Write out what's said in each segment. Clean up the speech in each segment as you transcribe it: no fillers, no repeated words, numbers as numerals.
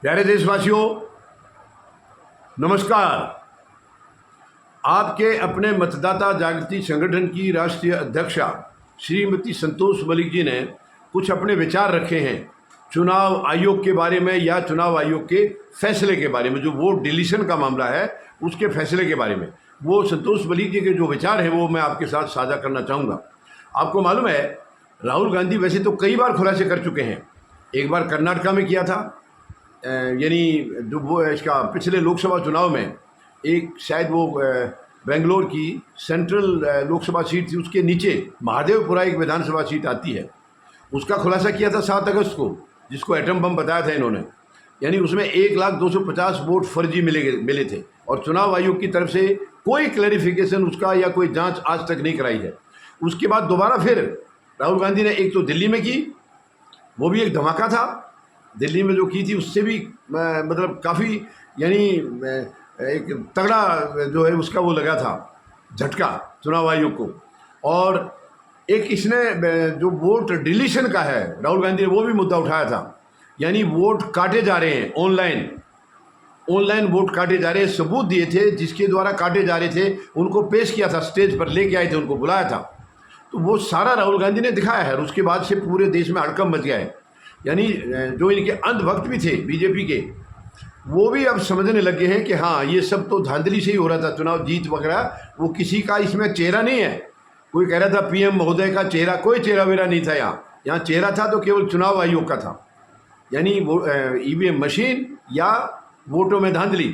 प्यारे देशवासियों, नमस्कार। आपके अपने मतदाता जागृति संगठन की राष्ट्रीय अध्यक्षा श्रीमती संतोष मलिक जी ने कुछ अपने विचार रखे हैं चुनाव आयोग के बारे में या चुनाव आयोग के फैसले के बारे में। जो वोट डिलीशन का मामला है उसके फैसले के बारे में वो संतोष मलिक जी के जो विचार हैं वो मैं आपके साथ साझा करना चाहूँगा। आपको मालूम है, राहुल गांधी वैसे तो कई बार खुलासे कर चुके हैं। एक बार कर्नाटका में किया था, यानी जो वो इसका पिछले लोकसभा चुनाव में एक शायद वो बेंगलोर की सेंट्रल लोकसभा सीट थी, उसके नीचे महादेवपुरा एक विधानसभा सीट आती है, उसका खुलासा किया था 7 अगस्त को, जिसको एटम बम बताया था इन्होंने। यानी उसमें 1,250 वोट फर्जी मिले थे और चुनाव आयोग की तरफ से कोई क्लैरिफिकेशन उसका या कोई जांच आज तक नहीं कराई है। उसके बाद दोबारा फिर राहुल गांधी ने एक तो दिल्ली में की, वो भी एक धमाका था। दिल्ली में जो की थी उससे भी मतलब काफ़ी यानी एक तगड़ा जो है उसका वो लगा था झटका चुनाव आयोग को। और एक इसने जो वोट डिलीशन का है, राहुल गांधी ने वो भी मुद्दा उठाया था। यानी वोट काटे जा रहे हैं, ऑनलाइन वोट काटे जा रहे हैं। सबूत दिए थे जिसके द्वारा काटे जा रहे थे, उनको पेश किया था, स्टेज पर लेके आए थे, उनको बुलाया था। तो वो सारा राहुल गांधी ने दिखाया है और उसके बाद से पूरे देश में हड़कंप मच गया है। यानी जो इनके अंधभक्त भी थे बीजेपी के, वो भी अब समझने लगे हैं कि हाँ, ये सब तो धांधली से ही हो रहा था, चुनाव जीत वगैरह। वो किसी का इसमें चेहरा नहीं है। कोई कह रहा था पीएम महोदय का चेहरा, कोई चेहरा वेरा नहीं था। यहाँ चेहरा था तो केवल चुनाव आयोग का था। यानी वो ईवीएम मशीन या वोटों में धांधली,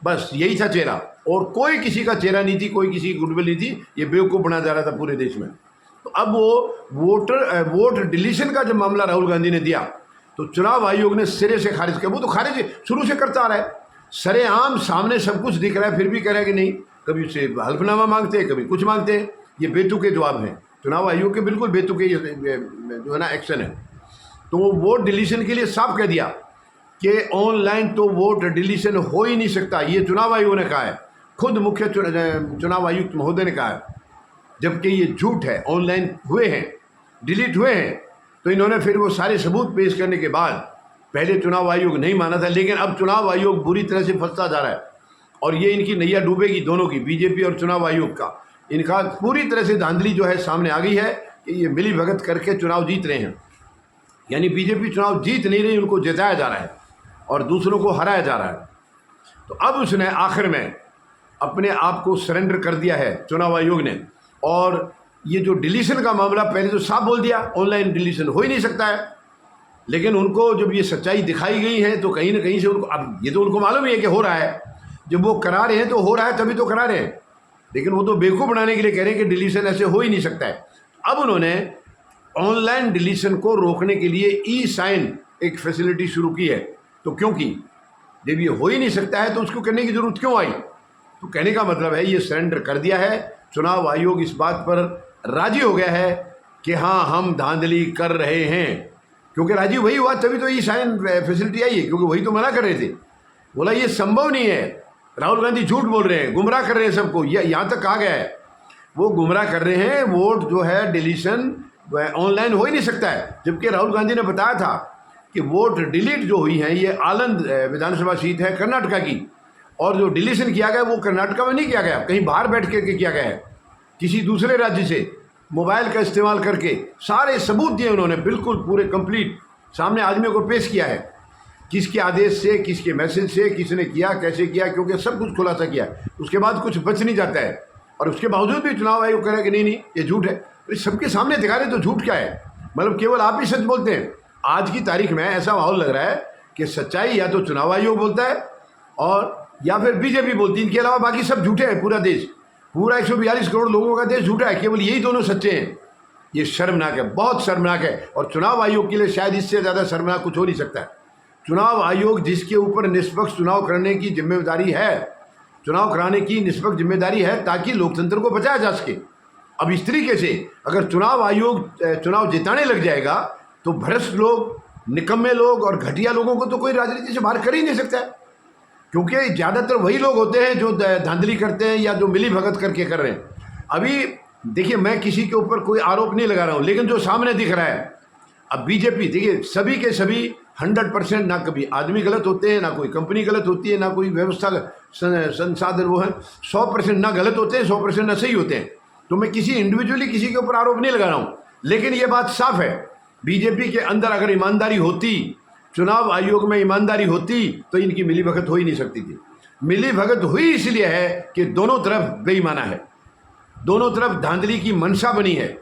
बस यही था चेहरा, और कोई किसी का चेहरा नहीं थी, कोई किसी की गुडविल नहीं थी। ये बेवकूफ़ बना जा रहा था पूरे देश में। तो अब वो वोट डिलीशन का जब मामला राहुल गांधी ने दिया तो चुनाव आयोग ने सिरे से खारिज किया। वो तो खारिज शुरू से करता आ रहा है, सरेआम सामने सब कुछ दिख रहा है, फिर भी कह रहा है कि नहीं। कभी उससे हल्फनामा मांगते हैं, कभी कुछ मांगते हैं। ये बेतुके जवाब हैं चुनाव आयोग के, बिल्कुल बेतुके जो है ना एक्शन है। तो वो वोट डिलीशन के लिए साफ कह दिया कि ऑनलाइन तो वोट डिलीशन हो ही नहीं सकता। ये चुनाव आयोग ने कहा है, खुद मुख्य चुनाव आयुक्त महोदय ने कहा है, जबकि ये झूठ है। ऑनलाइन हुए हैं, डिलीट हुए हैं। तो इन्होंने फिर वो सारे सबूत पेश करने के बाद पहले चुनाव आयोग नहीं माना था, लेकिन अब चुनाव आयोग बुरी तरह से फंसता जा रहा है और ये इनकी नैया डूबेगी, दोनों की, बीजेपी और चुनाव आयोग का। इनका पूरी तरह से धांधली जो है सामने आ गई है कि ये मिली भगत करके चुनाव जीत रहे हैं। यानी बीजेपी चुनाव जीत नहीं रही, उनको जिताया जा रहा है और दूसरों को हराया जा रहा है। तो अब उसने आखिर में अपने आप को सरेंडर कर दिया है चुनाव आयोग ने। और ये जो डिलीशन का मामला, पहले तो साफ बोल दिया ऑनलाइन डिलीशन हो ही नहीं सकता है, लेकिन उनको जब ये सच्चाई दिखाई गई है तो कहीं ना कहीं से उनको, अब ये तो उनको मालूम ही है कि हो रहा है, जब वो करा रहे हैं तो हो रहा है, तभी तो करा रहे हैं। लेकिन वो तो बेवकूफ़ बनाने के लिए कह रहे हैं कि डिलीशन ऐसे हो ही नहीं सकता है। अब उन्होंने ऑनलाइन डिलीशन को रोकने के लिए ई साइन एक फैसिलिटी शुरू की है। तो क्योंकि जब ये हो ही नहीं सकता है तो उसको करने की ज़रूरत क्यों आई? तो कहने का मतलब है ये सरेंडर कर दिया है। चुनाव आयोग इस बात पर राजी हो गया है कि हाँ, हम धांधली कर रहे हैं। क्योंकि राजी वही हुआ तभी तो ये साइन फैसिलिटी आई है, क्योंकि वही तो मना कर रहे थे। बोला ये संभव नहीं है, राहुल गांधी झूठ बोल रहे हैं, गुमराह कर रहे हैं सबको। यहाँ तक कहा गया है, वो गुमराह कर रहे हैं, वोट जो है डिलीशन ऑनलाइन हो ही नहीं सकता है। जबकि राहुल गांधी ने बताया था कि वोट डिलीट जो हुई हैं ये आनंद विधानसभा सीट है कर्नाटका की, और जो डिलीशन किया गया वो कर्नाटका में नहीं किया गया, कहीं बाहर बैठ करके किया गया है, किसी दूसरे राज्य से मोबाइल का इस्तेमाल करके। सारे सबूत दिए उन्होंने, बिल्कुल पूरे कंप्लीट सामने आदमियों को पेश किया है, किसके आदेश से, किसके मैसेज से, किसने किया, कैसे किया, क्योंकि सब कुछ खुलासा किया। उसके बाद कुछ बच नहीं जाता है। और उसके बावजूद भी चुनाव आयोग कह रहा है कि नहीं ये झूठ है। तो सबके सामने दिखा रहे तो झूठ क्या है? मतलब केवल आप ही सच बोलते हैं। आज की तारीख में ऐसा माहौल लग रहा है कि सच्चाई या तो चुनाव आयोग बोलता है और या फिर बीजेपी बोलती है, इनके अलावा बाकी सब झूठे हैं। पूरा देश, पूरा 142 करोड़ लोगों का देश झूठा है, केवल यही दोनों सच्चे हैं। ये शर्मनाक है, बहुत शर्मनाक है। और चुनाव आयोग के लिए शायद इससे ज़्यादा शर्मनाक कुछ हो नहीं सकता है। चुनाव आयोग जिसके ऊपर निष्पक्ष चुनाव करने की जिम्मेदारी है, चुनाव कराने की निष्पक्ष जिम्मेदारी है, ताकि लोकतंत्र को बचाया जा सके। अब इस तरीके से अगर चुनाव आयोग चुनाव जिताने लग जाएगा तो भ्रष्ट लोग, निकम्मे लोग और घटिया लोगों को तो कोई राजनीति से बाहर कर ही नहीं सकता है। क्योंकि ज़्यादातर वही लोग होते हैं जो धांधली करते हैं या जो मिली भगत करके कर रहे हैं। अभी देखिए, मैं किसी के ऊपर कोई आरोप नहीं लगा रहा हूँ, लेकिन जो सामने दिख रहा है, अब बीजेपी देखिए सभी के सभी 100% ना कभी आदमी गलत होते हैं, ना कोई कंपनी गलत होती है, ना कोई व्यवस्था संसाधन वो है। 100% ना गलत होते हैं, 100% ना सही होते हैं। तो मैं किसी इंडिविजुअली किसी के ऊपर आरोप नहीं लगा रहा हूँ, लेकिन ये बात साफ है, बीजेपी के अंदर अगर ईमानदारी होती, चुनाव आयोग में ईमानदारी होती, तो इनकी मिलीभगत हो ही नहीं सकती थी। मिलीभगत हुई इसलिए है कि दोनों तरफ बेईमाना है, दोनों तरफ धांधली की मंशा बनी है।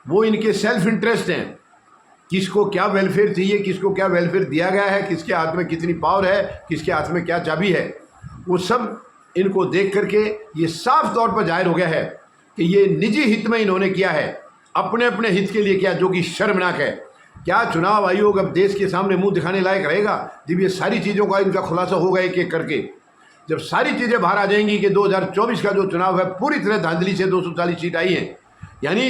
वो इनके सेल्फ इंटरेस्ट हैं, किसको क्या वेलफेयर चाहिए, किसको क्या वेलफेयर दिया गया है, किसके हाथ में कितनी पावर है, किसके हाथ में क्या चाबी है, वो सब इनको देख करके ये साफ तौर पर जाहिर हो गया है कि ये निजी हित में इन्होंने किया है, अपने अपने हित के लिए किया, जो कि शर्मनाक है। क्या चुनाव आयोग अब देश के सामने मुंह दिखाने लायक रहेगा जब ये सारी चीज़ों का इनका खुलासा होगा एक एक करके? जब सारी चीज़ें बाहर आ जाएंगी कि 2024 का जो चुनाव है पूरी तरह धांधली से 240 सीट आई हैं, यानी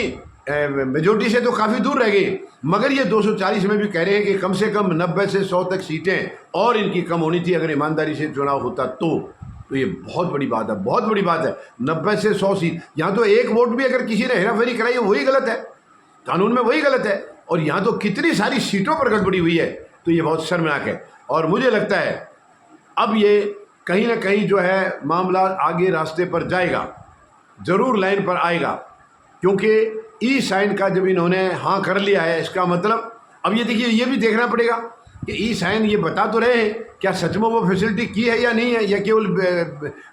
मेजोरिटी से तो काफ़ी दूर रह गई, मगर ये 240 में भी कह रहे हैं कि कम से कम 90 से 100 तक सीटें और इनकी कम होनी थी अगर ईमानदारी से चुनाव होता तो ये बहुत बड़ी बात है, बहुत बड़ी बात है। 90 से 100 सीट, यहाँ तो एक वोट भी अगर किसी ने हेराफेरी कराई है वही गलत है, कानून में वही गलत है, और यहाँ तो कितनी सारी सीटों पर गड़बड़ी हुई है। तो ये बहुत शर्मनाक है, और मुझे लगता है अब ये कहीं ना कहीं जो है मामला आगे रास्ते पर जाएगा, ज़रूर लाइन पर आएगा, क्योंकि ई साइन का जब इन्होंने हाँ कर लिया है, इसका मतलब अब ये देखिए, ये भी देखना पड़ेगा कि ई साइन ये बता तो रहे हैं क्या सच में वो फैसिलिटी की है या नहीं है, या केवल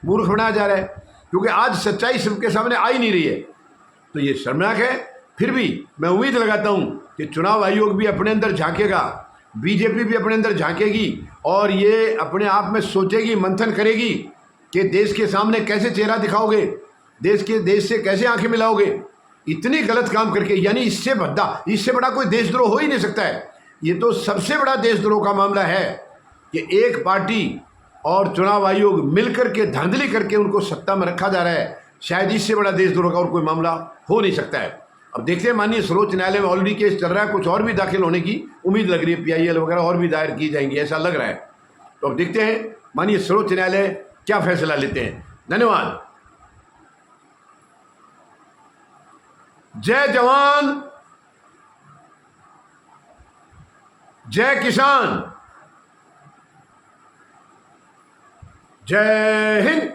मूर्ख बनाया जा रहा है, क्योंकि आज सच्चाई सबके सामने आ ही नहीं रही है। तो ये शर्मनाक है। फिर भी मैं उम्मीद लगाता हूँ कि चुनाव आयोग भी अपने अंदर झांकेगा, बीजेपी भी अपने अंदर झांकेगी, और ये अपने आप में सोचेगी, मंथन करेगी कि देश के सामने कैसे चेहरा दिखाओगे, देश से कैसे आंखें मिलाओगे इतनी गलत काम करके। यानी इससे बड़ा कोई देशद्रोह हो ही नहीं सकता है। ये तो सबसे बड़ा देशद्रोह का मामला है कि एक पार्टी और चुनाव आयोग मिलकर के धांधली करके उनको सत्ता में रखा जा रहा है। शायद इससे बड़ा देशद्रोह का और कोई मामला हो नहीं सकता है। अब देखते हैं, माननीय सर्वोच्च न्यायालय में ऑलरेडी केस चल रहा है, कुछ और भी दाखिल होने की उम्मीद लग रही है, PIL वगैरह और भी दायर की जाएंगी ऐसा लग रहा है। तो अब देखते हैं माननीय सर्वोच्च न्यायालय क्या फैसला लेते हैं। धन्यवाद। जय जवान, जय किसान, जय हिंद।